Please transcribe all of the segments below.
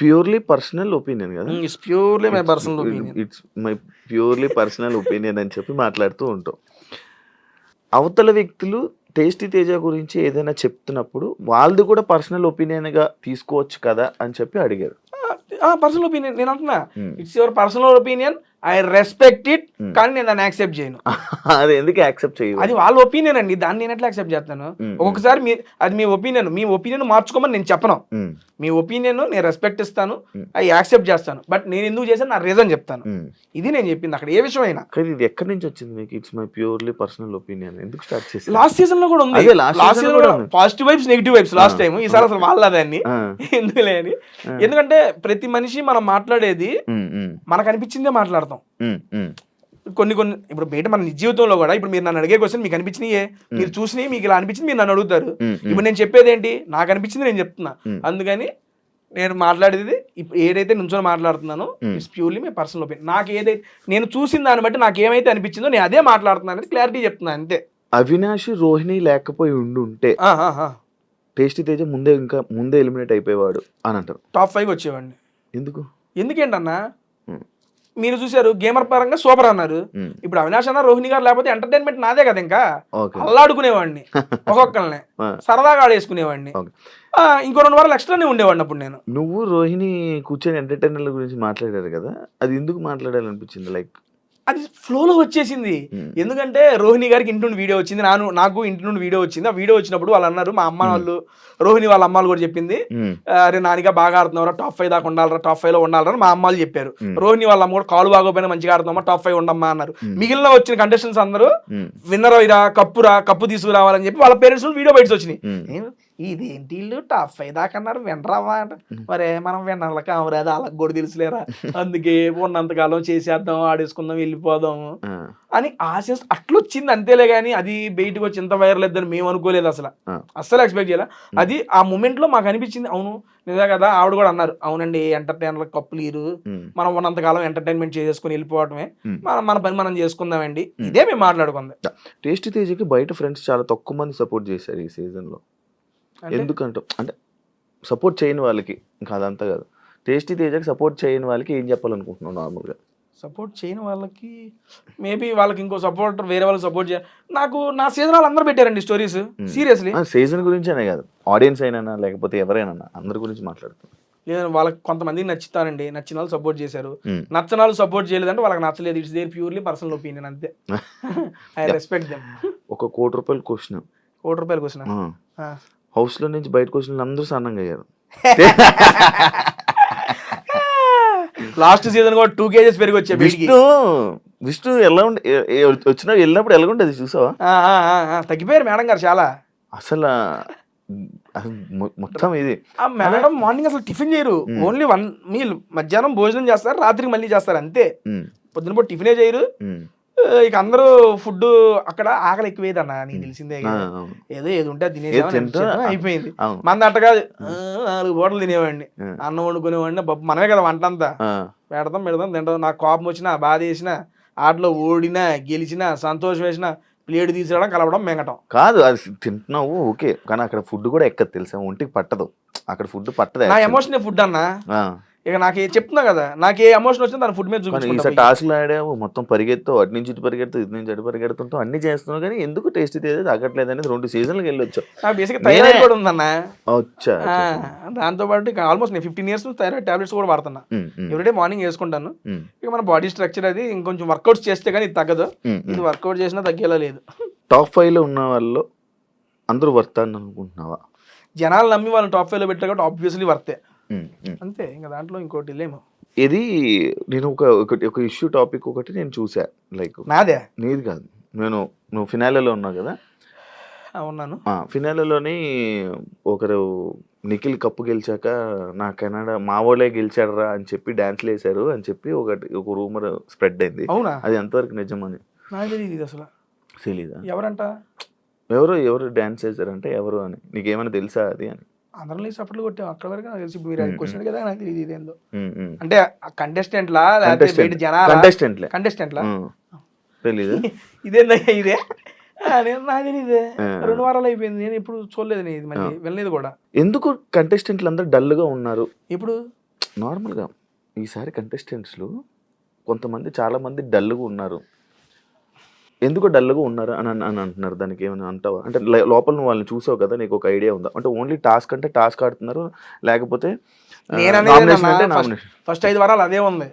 Purely personal opinion కదా, it's purely my personal opinion. It's my purely personal opinion అని చెప్పి మాట్లాడుతూ ఉంటాం. అవతల వ్యక్తులు టేస్టీ తేజ గురించి ఏదైనా చెప్తున్నప్పుడు వాళ్ళది కూడా పర్సనల్ ఒపీనియన్గా తీసుకోవచ్చు కదా అని చెప్పి అడిగారు. పర్సనల్ ఒపీనియన్ నేను అంటున్నా, it's your personal opinion, I respect it, కానీ నేను దాన్ని యాక్సెప్ట్ చేయను. అది ఎందుకు యాక్సెప్ట్ చేయను? అది వాళ్ళ ఒపీనియన్ అండి, దాన్ని నేను ఎట్లా యాక్సెప్ట్ చేస్తాను? ఒక్కొక్కసారి అది మీ ఒపీనియన్ మార్చుకోమని నేను చెప్పను. మీ ఒపీనియన్ నేను రెస్పెక్ట్ ఇస్తాను, అది యాక్సెప్ట్ చేస్తాను, బట్ నేను ఎందుకు చేశాను నా రీజన్ చెప్తాను. ఇది నేను చెప్పింది అక్కడ ఏ విషయం అయినా. కానీ ఇది ఎక్కడి నుంచి వచ్చింది మీకు it's my purely personal opinion ఎందుకు స్టార్ట్ చేసి? లాస్ట్ సీజన్ లో కూడా ఉంది, లాస్ట్ సీజన్ లో positive vibes negative vibes last time, ఈసారి అసలు వాళ్ళదాన్ని ఎందుకులే అని. ఎందుకంటే ప్రతి మనిషి మనం మాట్లాడేది మనకు అనిపించిందే మాట్లాడతాం. కొన్ని ఇప్పుడు బయట మన నిజ జీవితంలో కూడా ఇప్పుడు మీరు నన్ను అడిగే క్వశ్చన్ మీకు అనిపించినయే, మీరు చూసినవి మీకు ఇలా అనిపించింది మీరు నన్ను అడుగుతారు. ఇప్పుడు నేను చెప్పేది ఏంటి, నాకు అనిపించింది నేను చెప్తున్నా. అందుకని నేను మాట్లాడేది ఏదైతే నుంచొని మాట్లాడుతున్నానో it's purely my personal opinion. నాకు ఏదైతే నేను చూసిన దాన్ని బట్టి నాకు ఏమైతే అనిపించిందో నేను అదే మాట్లాడుతున్నాను అనేది క్లారిటీ చెప్తున్నాను అంతే. అవినాష్ రోహిణి లేకపోయి ఉంటే టేస్టీ తేజ ముందే ఎలిమినేట్ అయిపోయేవాడు అని అంటారు. టాప్ 5 వచ్చేవాడిని. ఎందుకేంటన్నా మీరు చూసారు గేమర్ పరంగా సూపర్ అన్నారు. ఇప్పుడు అవినాష్ అన్న రోహిణి గారు లేకపోతే ఎంటర్టైన్మెంట్ నాదే కదా, ఇంకా అల్లాడుకునేవాడిని, ఒక్కొక్కరిని సరదాగా ఆడేసుకునేవాడిని. ఇంకో 2 వారాలు ఎక్స్ట్రానే ఉండేవాడిని అప్పుడు నేను. నువ్వు రోహిణి కూర్చొని ఎంటర్టైనర్ గురించి మాట్లాడారు కదా, అది ఎందుకు మాట్లాడాలనిపించింది? లైక్ అది ఫ్లోలో వచ్చేసింది. ఎందుకంటే రోహిణి గారికి ఇంటి నుండి వీడియో వచ్చింది, నాకు ఇంటి నుండి వీడియో వచ్చింది. ఆ వీడియో వచ్చినప్పుడు వాళ్ళు అన్నారు, మా అమ్మ వాళ్ళు రోహిణి వాళ్ళ అమ్మాలు కూడా చెప్పింది, అరే నానిగా బాగా ఆడుతున్నారా, టాప్ 5 దాకా ఉండాలరా, టాప్ 5 లో ఉండాలరా మా అమ్మాలు చెప్పారు. రోహిణి వాళ్ళ అమ్మ కూడా కాలు బాగోపోయినా మంచిగా ఆడుతున్నామా, టాప్ 5 ఉండమ్మా అన్నారు. మిగిలిన వచ్చిన కంటెస్టెంట్స్ అందరూ విన్నర్ అయిరా, కప్పు తీసుకురావాలని చెప్పి వాళ్ళ పేరెంట్స్ వీడియో బయట వచ్చినాయి. ఇదేంటి ఇల్లు టాప్ 5 దాకా అన్నారు, వినరావా అంట. మరే మనం విన్నర్ల కామరాదు వాళ్ళకి కూడా తెలుసులేరా, అందుకే ఉన్నంతకాలం చేసేద్దాం, ఆడేసుకుందాం, వెళ్ళిపోదాము అని ఆశ అట్లొచ్చింది అంతేలే. కానీ అది బయటకు వచ్చి ఇంత వైరల్ అవుతుందని మేము అనుకోలేదు, అస్సలు ఎక్స్పెక్ట్ చేయాలి. అది ఆ మూమెంట్ లో మాకు అనిపించింది, అవును నిజా కదా. ఆవిడ కూడా అన్నారు, అవునండి ఎంటర్టైనర్ కప్పులీరు, మనం ఉన్నంతకాలం ఎంటర్టైన్మెంట్ చేసేసుకుని వెళ్ళిపోవటమే, మన పని మనం చేసుకుందామండి, ఇదే మేము మాట్లాడుకుందాం. టేస్టీ తేజకి బయట ఫ్రెండ్స్ చాలా తక్కువ మంది సపోర్ట్ చేశారు ఈ సీజన్ లో. ఎందుకంటే అంటే సపోర్ట్ చేయని వాళ్ళకి ఇంకా అదంతా కాదు, టేస్టీ తేజకి సపోర్ట్ చేయని వాళ్ళకి ఏం చెప్పాలనుకుంటున్నావు? నార్మల్గా సపోర్ట్ చేయని వాళ్ళకి మేబీ వాళ్ళకి ఇంకో సపోర్ట్ వేరే వాళ్ళకి సపోర్ట్ చేయాలి. నాకు నా సీజన్ వాళ్ళు అందరూ పెట్టారండి స్టోరీస్, సీరియస్లీ. సీజన్ గురించి అనే కాదు, ఆడియన్స్ అయినా లేకపోతే ఎవరైనా అందరి గురించి మాట్లాడుతున్నారు. లేదా వాళ్ళకి కొంతమందికి నచ్చుతానండి, నచ్చిన వాళ్ళు సపోర్ట్ చేశారు, నచ్చిన వాళ్ళు సపోర్ట్ చేయలేదంటే వాళ్ళకి నచ్చలేదు. It's their purely personal opinion అంతే. I respect them. ఒక ₹1,00,00,000 క్వశ్చన్, క్వశ్చన్, హౌస్ లో నుంచి బయటకు వచ్చిన అందరూ సన్నంగా అయ్యారు. లాస్ట్ సీజన్ కూడా 2 kgs పెరిగి వచ్చే విష్ణు ఎలా ఉండే వచ్చినా వెళ్ళినప్పుడు ఎలా ఉండేది చూసావా? తగ్గిపోయారు మేడం గారు చాలా. అసలు మొత్తం ఇది మేడం మార్నింగ్ అసలు టిఫిన్ చేయరు, ఓన్లీ 1 మీల్, మధ్యాహ్నం భోజనం చేస్తారు, రాత్రికి మళ్ళీ చేస్తారు అంతే. పొద్దున పూట టిఫినే చేయరు. ఇక అందరూ ఫుడ్ అక్కడ ఆకలి ఎక్కువేదన్నా, నీకు తెలిసిందే, ఏదో ఉంటే తినేసామని అయిపోయింది. మన అట్ట కాదు, 4 పూటలు తినేవాడిని, అన్నం వండుకునేవాడిని, మనమే కదా వంట అంతా, పెడతాం తింటాం. నాకు కోపం వచ్చినా, బాధ వేసినా, ఆటలో ఓడినా, గెలిచినా, సంతోషం వేసినా, ప్లేట్ తీసేయడం, కలపడం, మెంగటం కాదు. అది తింటున్నావు ఓకే, కానీ అక్కడ ఫుడ్ కూడా ఎక్కదు తెలుసా, ఒంటికి పట్టదు. అక్కడ ఫుడ్ పట్టదు. నా ఎమోషనల్ ఫుడ్ అన్నా. ఇక నాకు చెప్తున్నా కదా, నాకు ఏ ఎమోషన్ వచ్చినా దాని ఫుడ్ మీద చూపించుకుంటా. టాస్క్లు ఆడావు, మొత్తం పరిగెత్తావు, అటు నుంచి ఇటు పరిగెడుతూ, ఇటు నుంచి అటు పరిగెడుతుంటావు, అన్ని చేస్తున్నావు, కానీ ఎందుకు టేస్ట్ తేజ తగ్గట్లేదు అనేది 2 సీజన్లకు వెళ్ళొచ్చు. నాకు బేసిక్గా థైరాయిడ్ కూడా ఉందన్న. వచ్చా దాంతో పాటు ఇక ఆల్మోస్ట్ నేను 15 years థైరాయిడ్ టాబ్లెట్స్ కూడా వాడుతున్నా. ఎవ్రీడే మార్నింగ్ వేసుకుంటాను. ఇక మన బాడీ స్ట్రక్చర్ అది ఇంకొంచెం వర్కౌట్స్ చేస్తే కానీ ఇది తగ్గదు. ఇది వర్కౌట్ చేసినా తగ్గేలా లేదు. టాప్ 5 లో ఉన్న వాళ్ళు అందరూ వర్త్ అని అనుకుంటున్నావా? జనాలు నమ్మి వాళ్ళని టాప్ 5 లో పెట్టారు కాబట్టి ఆబ్వియస్లీ వర్తే అంతే. ఇంకా దాంట్లో ఇంకోటి లేము. ఇది నేను ఒక ఇష్యూ టాపిక్ ఒకటి నేను చూసా, లైక్ నాదే నీది కాదు, నువ్వు ఫినాలేలో ఉన్నావు కదా. ఉన్నాను. ఫినాలేలోని ఒకరు నిఖిల్ కప్పు గెలిచాక నా కెనడా మా వాళ్ళే గెలిచాడరా అని చెప్పి డాన్స్లు వేశారు అని చెప్పి ఒక రూమర్ స్ప్రెడ్ అయింది. అవునా? అది ఎంతవరకు నిజమని నాకు తెలియదు అసలు. తెలీదా? ఎవరంట? ఎవరు డాన్స్ చేశారంటే ఎవరు అని నీకేమైనా తెలుసా అది అని? అందరం లేచి అప్పట్లో కొట్టాం, అక్కడ వరకు నాకు తెలిసి. మీరు క్వశ్చన్ కదా, నాకు తెలియదు ఇదేందో. అంటే కంటెస్టెంట్లా లేకపోతే కంటెస్టెంట్లా తెలీదు. ఇదేందా ఇదే నాకు తెలియదే. 2 వారాలు అయిపోయింది, నేను ఇప్పుడు చూడలేదు, ఇది మళ్ళీ వెళ్ళలేదు కూడా. ఎందుకు కంటెస్టెంట్లు అందరూ డల్ గా ఉన్నారు ఇప్పుడు? నార్మల్గా ఈసారి కంటెస్టెంట్స్లు కొంతమంది చాలామంది డల్గా ఉన్నారు. ఎందుకు డల్గా ఉన్నారు అని అని అంటున్నారు. దానికి ఏమైనా అంటావా? అంటే లోపల నువ్వు వాళ్ళని చూసావు కదా, నీకు ఒక ఐడియా ఉందా? అంటే ఓన్లీ టాస్క్ అంటే టాస్క్ ఆడుతున్నారు, లేకపోతే నామినేషన్ అంటే నామినేషన్ ఫస్ట్ 5 వారాలు అదే ఉంది.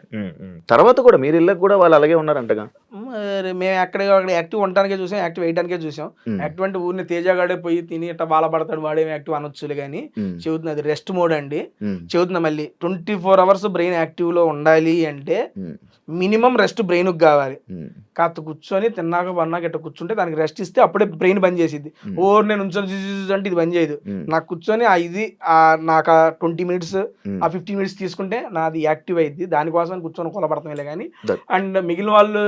తర్వాత కూడా మీరు ఇళ్ళకి కూడా వాళ్ళు అలాగే ఉన్నారంటగా. మరి మేము అక్కడ యాక్టివ్ ఉండటానికే చూసాం, యాక్టివ్ వేయడానికే చూసాం. యాక్టివ్ అంటే ఊరిని తేజగాడే పోయి తిని ఇట్లా బాధపడతాడు వాడేమి యాక్టివ్ అనొచ్చులే కానీ చెబుతుంది అది రెస్ట్ మోడ్ అండి. చెబుతున్నా మళ్ళీ 24 hours బ్రెయిన్ యాక్టివ్ లో ఉండాలి అంటే మినిమం రెస్ట్ బ్రెయిన్ కావాలి. కాస్త కూర్చొని తిన్నాక పన్నాక ఇట్లా కూర్చుంటే దానికి రెస్ట్ ఇస్తే అప్పుడే బ్రెయిన్ బంద్ చేసిద్ది. ఓర్ నేను ఉంచొని అంటే ఇది బంద్ చేయదు. నాకు కూర్చొని ఇది నాకు 20 minutes 15 minutes తీసుకుంటే నాది యాక్టివ్ అయింది. దానికోసం కూర్చొని కొలబడతాం కానీ. అండ్ మిగిలిన వాళ్ళు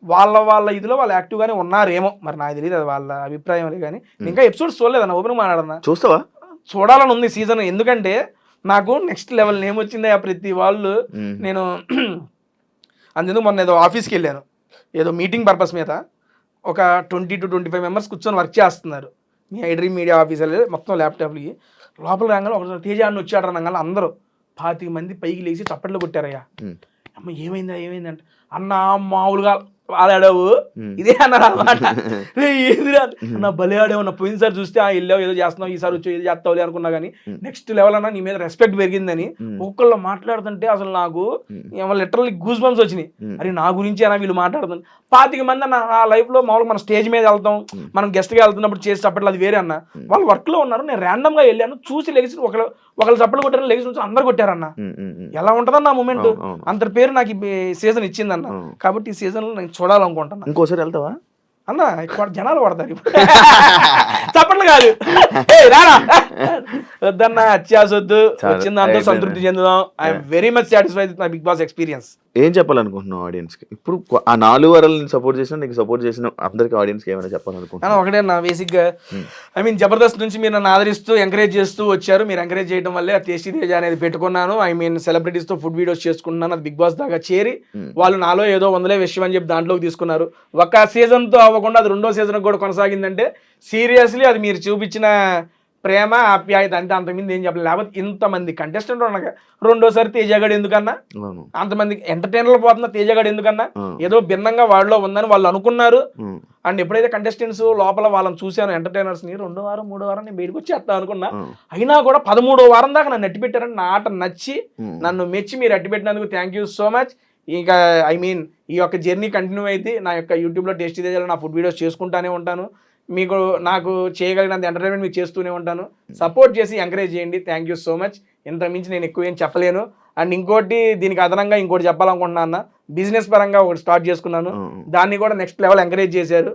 వాళ్ళ ఇదిలో వాళ్ళు యాక్టివ్ గానే ఉన్నారేమో, మరి నాకు తెలియదు, అది వాళ్ళ అభిప్రాయం కానీ. ఇంకా ఎపిసోడ్స్ చూడలేదన్న, ఓపెన్ మాట్లాడన్నా. చూస్తావా? చూడాలని ఉంది సీజన్. ఎందుకంటే నాకు నెక్స్ట్ లెవెల్ ఏమొచ్చింది ప్రతి వాళ్ళు. నేను అందుకు మొన్న ఏదో ఆఫీస్కి వెళ్ళాను, ఏదో మీటింగ్ పర్పస్ మీద. ఒక 20 to 25 members కూర్చొని వర్క్ చేస్తున్నారు. మీ ఐడ్రీమ్ మీడియా ఆఫీసర్ మొత్తం ల్యాప్టాప్లకి. లోపల రాగానే ఒక తేజ అని వచ్చాడు అనగానే అందరూ 25 మంది పైకి లేచి చప్పట్లు కొట్టారయ్యా. అమ్మ ఏమైందా అంటే, అన్న మామూలుగా ఆడావు ఇదే అన్నారు అనమాట. ఏదిరా నా భలే ఆడావు అన్న, పోయినసారి చూస్తే వెళ్ళావు ఏదో చేస్తున్నావు, ఈసారి వచ్చి ఏదో చేస్తావులే అనుకున్నా కానీ నెక్స్ట్ లెవెల్ అన్నా నీ మీద రెస్పెక్ట్ పెరిగిందని ఒక్కళ్ళు మాట్లాడుతుంటే అసలు నాకు లిటరల్లీ గూస్ బంప్స్ వచ్చినాయి. అరే నా గురించి అయినా వీళ్ళు మాట్లాడుతుంది. 25 మంది అన్న నా లైఫ్ లో మామూలుగా మన స్టేజ్ మీద వెళ్తాం, మనం గెస్ట్ గా వెళ్తున్నప్పుడు చేసి చప్పట్లు అది వేరే అన్న. వాళ్ళు వర్క్ లో ఉన్నారు, నేను ర్యాండమ్ గా వెళ్ళాను, చూసి లెగిసి ఒకళ్ళు చప్పట్లు కొట్టారు, లెగిసి నుంచి అందరు కొట్టారన్న. ఎలా ఉంటదన్న ఆ మూమెంట్, అంత పేరు నాకు ఈ సీజన్ ఇచ్చిందన్న. కాబట్టి ఈ సీజన్ లో నేను చూడాలనుకుంటున్నా. ఇంకోసారి వెళ్తావా అన్న? జనాలు పడతారు ఇప్పుడు చప్పట్లు కాదు, వద్దన్న అత్యాసొద్దు, వచ్చిన దాంతో సంతృప్తి చెందుదాం. I'm very much satisfied with my big boss experience. ఏం చెప్పాలనుకుంటున్నావు ఆడియన్స్ కి? ఇప్పుడు ఆ 4 వారాలను సపోర్ట్ చేసిన నీకు సపోర్ట్ చేసిన అందరికి ఆడియన్స్ కి ఏమైనా చెప్పాలనుకుంటున్నాను? ఒకటే నా బేసిక్ గా జబర్దస్త్ నుంచి మీరు నన్ను ఆదరిస్తూ ఎంకరేజ్ చేస్తూ వచ్చారు. మీరు ఎంకరేజ్ చేయడం వల్లే ఆ టేస్టీ తేజ అనేది పెట్టుకున్నాను. సెలబ్రిటీస్ తో ఫుడ్ వీడియోస్ చేసుకుంటున్నాను. అది బిగ్ బాస్ దాకా చేరి వాళ్ళు నాలో ఏదో వందలే విషయం అని చెప్పి దాంట్లోకి తీసుకున్నారు. ఒక సీజన్ తో అవ్వకుండా అది 2వ సీజన్ కూడా కొనసాగిందంటే సీరియస్లీ అది మీరు చూపించిన ప్రేమ ఆప్యాయత అంటే అంతమంది ఏం చెప్పలేదు. లేకపోతే ఇంతమంది కంటెస్టెంట్ ఉండగా 2వసారి తేజగాడు ఎందుకన్నా, అంతమంది ఎంటర్టైనర్లు పోతున్నా తేజగాడు ఎందుకన్నా, ఏదో భిన్నంగా వాళ్ళలో ఉందని వాళ్ళు అనుకున్నారు. అండ్ ఎప్పుడైతే కంటెస్టెంట్స్ లోపల వాళ్ళని చూశాను ఎంటర్టైనర్స్ ని, 2వ వారం 3వ వారం నేను బయటకు వచ్చేస్తా అనుకున్నా. అయినా కూడా 13వ వారం దాకా నన్ను అట్టి పెట్టారని, నా ఆట నచ్చి నన్ను మెచ్చి మీరు అట్టి పెట్టినందుకు థ్యాంక్ యూ సో మచ్. ఇంకా ఈ యొక్క జర్నీ కంటిన్యూ అయితే నా యొక్క యూట్యూబ్లో టేస్టీ తేజాలో నా ఫుడ్ వీడియోస్ చేసుకుంటానే ఉంటాను. మీకు నాకు చేయగలిగినంత ఎంటర్టైన్మెంట్ మీకు చేస్తూనే ఉంటాను. సపోర్ట్ చేసి ఎంకరేజ్ చేయండి. Thank you so much. ఇంత మించి నేను ఎక్కువ ఏం చెప్పలేను. అండ్ ఇంకోటి దీనికి అదనంగా ఇంకోటి చెప్పాలనుకుంటున్నా అన్న, బిజినెస్ పరంగా ఒకటి స్టార్ట్ చేసుకున్నాను. దాన్ని కూడా నెక్స్ట్ లెవెల్ ఎంకరేజ్ చేశారు.